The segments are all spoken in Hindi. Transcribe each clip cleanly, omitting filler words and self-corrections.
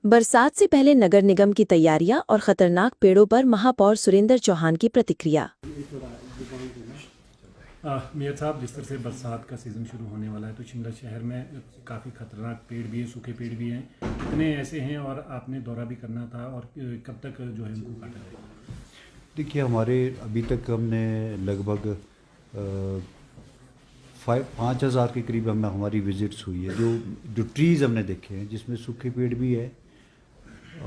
बरसात से पहले नगर निगम की तैयारियां और खतरनाक पेड़ों पर महापौर सुरेंद्र चौहान की प्रतिक्रिया। मेयर साहब, जिस तरह से बरसात का सीज़न शुरू होने वाला है तो शिमला शहर में काफ़ी खतरनाक पेड़ भी हैं, सूखे पेड़ भी हैं, कितने ऐसे हैं और आपने दौरा भी करना था और कब तक जो है उनको काटा जाएगा? देखिए, हमारे अभी तक हमने लगभग 5,000 के करीब हमारी विजिट्स हुई है। जो ट्रीज़ हमने देखे हैं जिसमें सूखे पेड़ भी है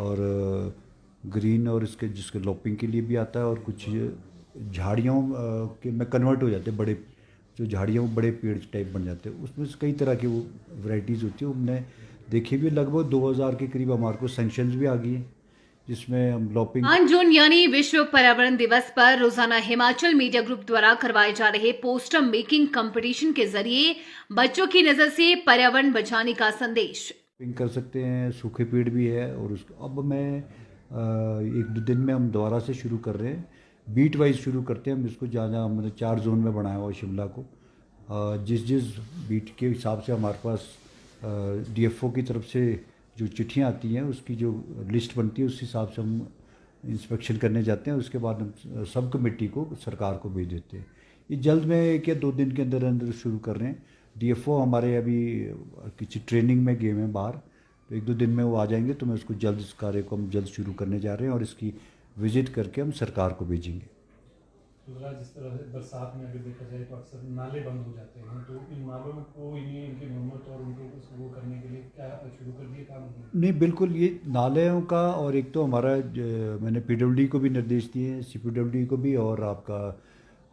और ग्रीन और इसके जिसके लॉपिंग के लिए भी आता है, और कुछ झाड़ियों के में कन्वर्ट हो जाते हैं। बड़े जो झाड़ियाँ वो बड़े पेड़ टाइप बन जाते हैं, उसमें से कई तरह की वो वैरायटीज़ होती है। हमने देखी भी लगभग 2,000 के करीब हमारे को सेंक्शंस भी आ गई हैं, जिसमें हम लॉपिंग 5 जून यानी विश्व पर्यावरण दिवस पर रोजाना हिमाचल मीडिया ग्रुप द्वारा करवाए जा रहे पोस्टर मेकिंग कंपटीशन के जरिए बच्चों की नजर से पर्यावरण बचाने का संदेश कर सकते हैं। सूखे पेड़ भी है और उसको अब मैं 1-2 दिन में हम दोबारा से शुरू कर रहे हैं। बीट वाइज शुरू करते हैं हम इसको, जहाँ जहाँ हमने 4 जोन में बनाया हुआ शिमला को। जिस जिस बीट के हिसाब से हमारे पास डीएफओ की तरफ से जो चिट्ठियाँ आती हैं उसकी जो लिस्ट बनती है उस हिसाब से हम इंस्पेक्शन करने जाते हैं। उसके बाद हम सब कमेटी को सरकार को भेज देते हैं। ये जल्द में 1 या 2 दिन के अंदर अंदर शुरू कर रहे हैं। डीएफओ हमारे अभी किसी ट्रेनिंग में गए हैं बाहर, तो 1-2 दिन में वो आ जाएंगे, तो मैं उसको जल्द इस कार्य को हम जल्द शुरू करने जा रहे हैं और इसकी विजिट करके हम सरकार को भेजेंगे। जिस तरह से बरसात में अगर देखा जाए तो अक्सर नाले बंद हो जाते हैं, तो इन नालों को इनकी मरम्मत और उनको वो करने के लिए क्या शुरू कर दिए काम? नहीं, बिल्कुल ये नालों का, और एक तो हमारा मैंने पीडब्ल्यूडी को भी निर्देश दिए हैं, सीपीडब्ल्यूडी को भी, और आपका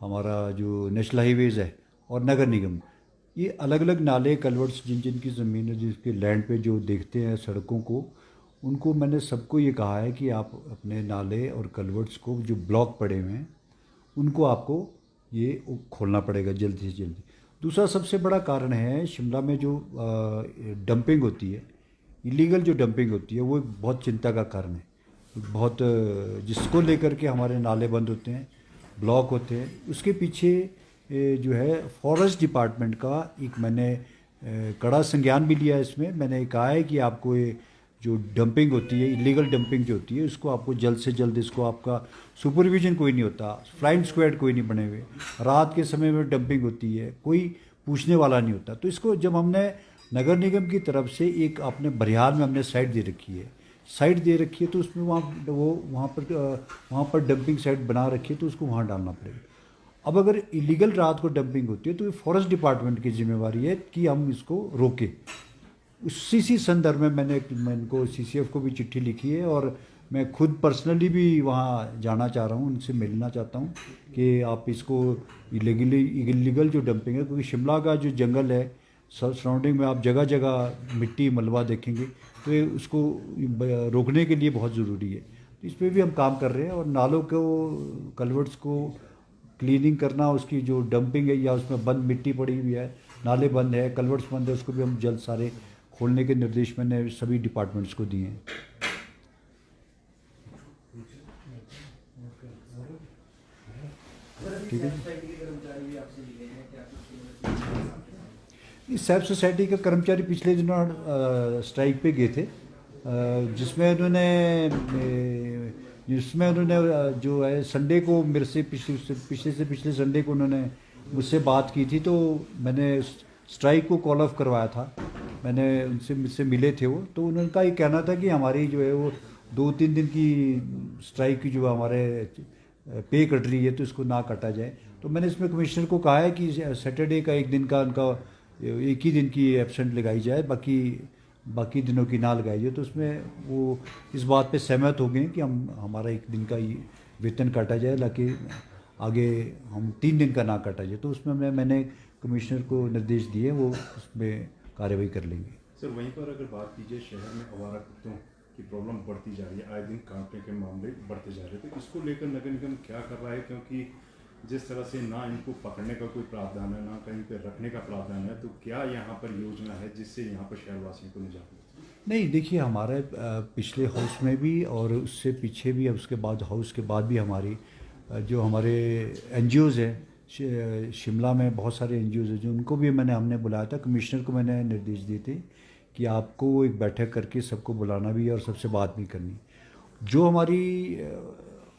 हमारा जो नेशनल हाईवेज़ है और नगर निगम, ये अलग अलग नाले कलवर्ट्स जिन जिन की ज़मीन है, जिसके लैंड पे जो देखते हैं सड़कों को, उनको मैंने सबको ये कहा है कि आप अपने नाले और कलवर्ट्स को जो ब्लॉक पड़े हुए हैं उनको आपको ये खोलना पड़ेगा जल्दी से जल्दी। दूसरा सबसे बड़ा कारण है शिमला में जो डंपिंग होती है, इलीगल जो डंपिंग होती है, वो बहुत चिंता का कारण है। बहुत जिसको लेकर के हमारे नाले बंद होते हैं, ब्लॉक होते हैं। उसके पीछे जो है फॉरेस्ट डिपार्टमेंट का एक मैंने कड़ा संज्ञान भी लिया है। इसमें मैंने कहा है कि आपको ये जो डंपिंग होती है, इलीगल डंपिंग जो होती है, उसको आपको जल्द से जल्द, इसको आपका सुपरविजन कोई नहीं होता, फ्लाइंग स्क्वाड कोई नहीं बने हुए, रात के समय में डंपिंग होती है, कोई पूछने वाला नहीं होता। तो इसको जब हमने नगर निगम की तरफ से एक अपने बरियाल में हमने साइट दे रखी है, तो उसमें वहाँ पर डंपिंग साइट बना रखी है, तो उसको वहाँ डालना पड़ेगा। अब अगर इलीगल रात को डंपिंग होती है तो ये फॉरेस्ट डिपार्टमेंट की जिम्मेवारी है कि हम इसको रोकें। उसी संदर्भ में मैंने इनको सीसीएफ को भी चिट्ठी लिखी है, और मैं खुद पर्सनली भी वहाँ जाना चाह रहा हूँ, उनसे मिलना चाहता हूँ कि आप इसको इलीगल जो डंपिंग है, क्योंकि शिमला का जो जंगल है सराउंडिंग में आप जगह जगह मिट्टी मलबा देखेंगे, तो ये उसको रोकने के लिए बहुत ज़रूरी है। तो इस पर भी हम काम कर रहे हैं। और नालों को, कलवर्ट्स को क्लीनिंग करना, उसकी जो डंपिंग है या उसमें बंद मिट्टी पड़ी हुई है, नाले बंद है, कलवर्ट्स बंद है, उसको भी हम जल्द सारे खोलने के निर्देश मैंने सभी डिपार्टमेंट्स को दिए हैं। ठीक है। इस सेल्फ सोसाइटी के कर्मचारी पिछले दिनों स्ट्राइक पे गए थे, जिसमें उन्होंने जो है संडे को मेरे से पिछले संडे को उन्होंने मुझसे बात की थी, तो मैंने स्ट्राइक को कॉल ऑफ करवाया था। मैंने मुझसे मिले थे वो, तो उनका ये कहना था कि हमारी जो है वो 2-3 दिन की स्ट्राइक की जो हमारे पे कट रही है, तो इसको ना काटा जाए। तो मैंने इसमें कमिश्नर को कहा है कि सैटरडे का एक दिन का उनका एक ही दिन की एब्सेंट लगाई जाए, बाकी दिनों की ना लगाई जाए। तो उसमें वो इस बात पे सहमत हो गए कि हमारा एक दिन का ही वेतन काटा जाए, ताकि आगे हम 3 दिन का ना काटा जाए। तो उसमें मैंने कमिश्नर को निर्देश दिए, वो उसमें कार्रवाई कर लेंगे। सर, वहीं पर अगर बात कीजिए, शहर में आवारा कुत्तों की प्रॉब्लम बढ़ती जा रही है, आए दिन काटने के मामले बढ़ते जा रहे हैं, तो इसको लेकर नगर निगम क्या कर रहा है? क्योंकि जिस तरह से ना इनको पकड़ने का कोई प्रावधान है, ना कहीं पे रखने का प्रावधान है, तो क्या यहाँ पर योजना है जिससे यहाँ पर शहरवासियों को निजात मिले? नहीं, देखिए, हमारे पिछले हाउस में भी और उससे पीछे भी, उसके बाद हाउस के बाद भी हमारी जो हमारे एनजीओज़ हैं शिमला में, बहुत सारे एनजीओज़ हैं, जो उनको भी हमने बुलाया था। कमिश्नर को मैंने निर्देश दिए थे कि आपको एक बैठक करके सबको बुलाना भी है और सबसे बात भी करनी है। जो हमारी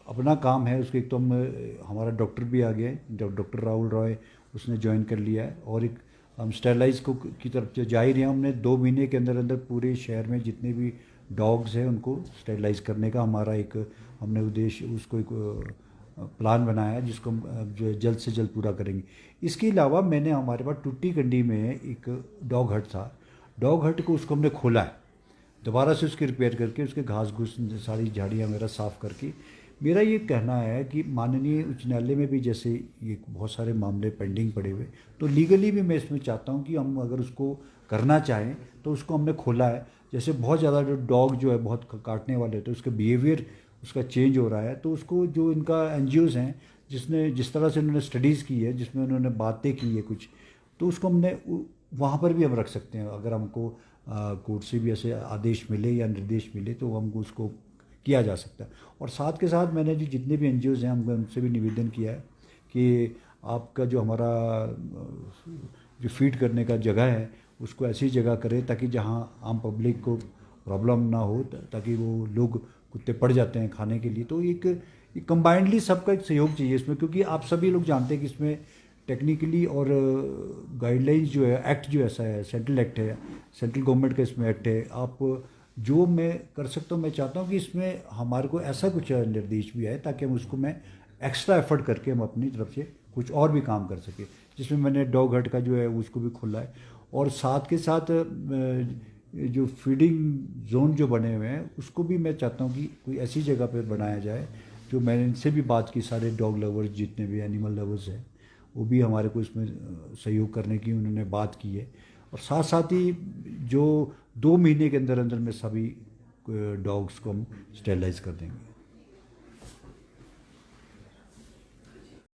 अपना काम है उसके एक तो हमारा डॉक्टर भी आ गया है, डॉक्टर राहुल रॉय उसने ज्वाइन कर लिया है, और एक हम स्टेरलाइज को की तरफ जो जा ही रहे हैं। हमने 2 महीने के अंदर अंदर पूरे शहर में जितने भी डॉग्स हैं उनको स्टेरलाइज करने का हमारा एक हमने उद्देश्य उसको एक प्लान बनाया है, जिसको हम जो है जल्द से जल्द पूरा करेंगे। इसके अलावा मैंने हमारे पास टूटी कंडी में एक डॉग हट था, डॉग हट को उसको हमने खोला है दोबारा से, उसके रिपेयर करके उसके घास घूस सारी झाड़ियाँ मेरा साफ़ करके। मेरा ये कहना है कि माननीय उच्च न्यायालय में भी जैसे ये बहुत सारे मामले पेंडिंग पड़े हुए, तो लीगली भी मैं इसमें चाहता हूँ कि हम अगर उसको करना चाहें तो उसको हमने खोला है। जैसे बहुत ज़्यादा जो डॉग जो है बहुत काटने वाले होते हैं, उसका बिहेवियर उसका चेंज हो रहा है, तो उसको जो इनका NGOs हैं जिस तरह से उन्होंने स्टडीज़ की है, जिसमें उन्होंने बातें की है कुछ, तो उसको हमने वहाँ पर भी हम रख सकते हैं। अगर हमको कोर्ट से भी ऐसे आदेश मिले या निर्देश मिले तो हमको उसको किया जा सकता है। और साथ के साथ मैंने जो जितने भी NGOs हैं हमने उनसे भी निवेदन किया है कि आपका जो हमारा जो फीड करने का जगह है उसको ऐसी जगह करें ताकि जहाँ आम पब्लिक को प्रॉब्लम ना हो, ताकि वो लोग कुत्ते पड़ जाते हैं खाने के लिए। तो एक कंबाइंडली सबका एक सहयोग चाहिए इसमें, क्योंकि आप सभी लोग जानते हैं कि इसमें टेक्निकली और गाइडलाइंस जो है एक्ट जो ऐसा है सेंट्रल एक्ट है, सेंट्रल गवर्नमेंट का इसमें एक्ट है। आप जो मैं कर सकता हूँ, मैं चाहता हूँ कि इसमें हमारे को ऐसा कुछ निर्देश भी आए ताकि हम उसको मैं एक्स्ट्रा एफर्ट करके हम अपनी तरफ से कुछ और भी काम कर सके, जिसमें मैंने डॉग हट का जो है उसको भी खोला है। और साथ के साथ जो फीडिंग जोन जो बने हुए हैं उसको भी मैं चाहता हूँ कि कोई ऐसी जगह पर बनाया जाए, जो मैंने इनसे भी बात की, सारे डॉग लवर्स जितने भी एनिमल लवर्स हैं वो भी हमारे को इसमें सहयोग करने की उन्होंने बात की है। और साथ साथ ही जो 2 महीने के अंदर अंदर में सभी डॉग्स को हम स्टेरलाइज कर देंगे।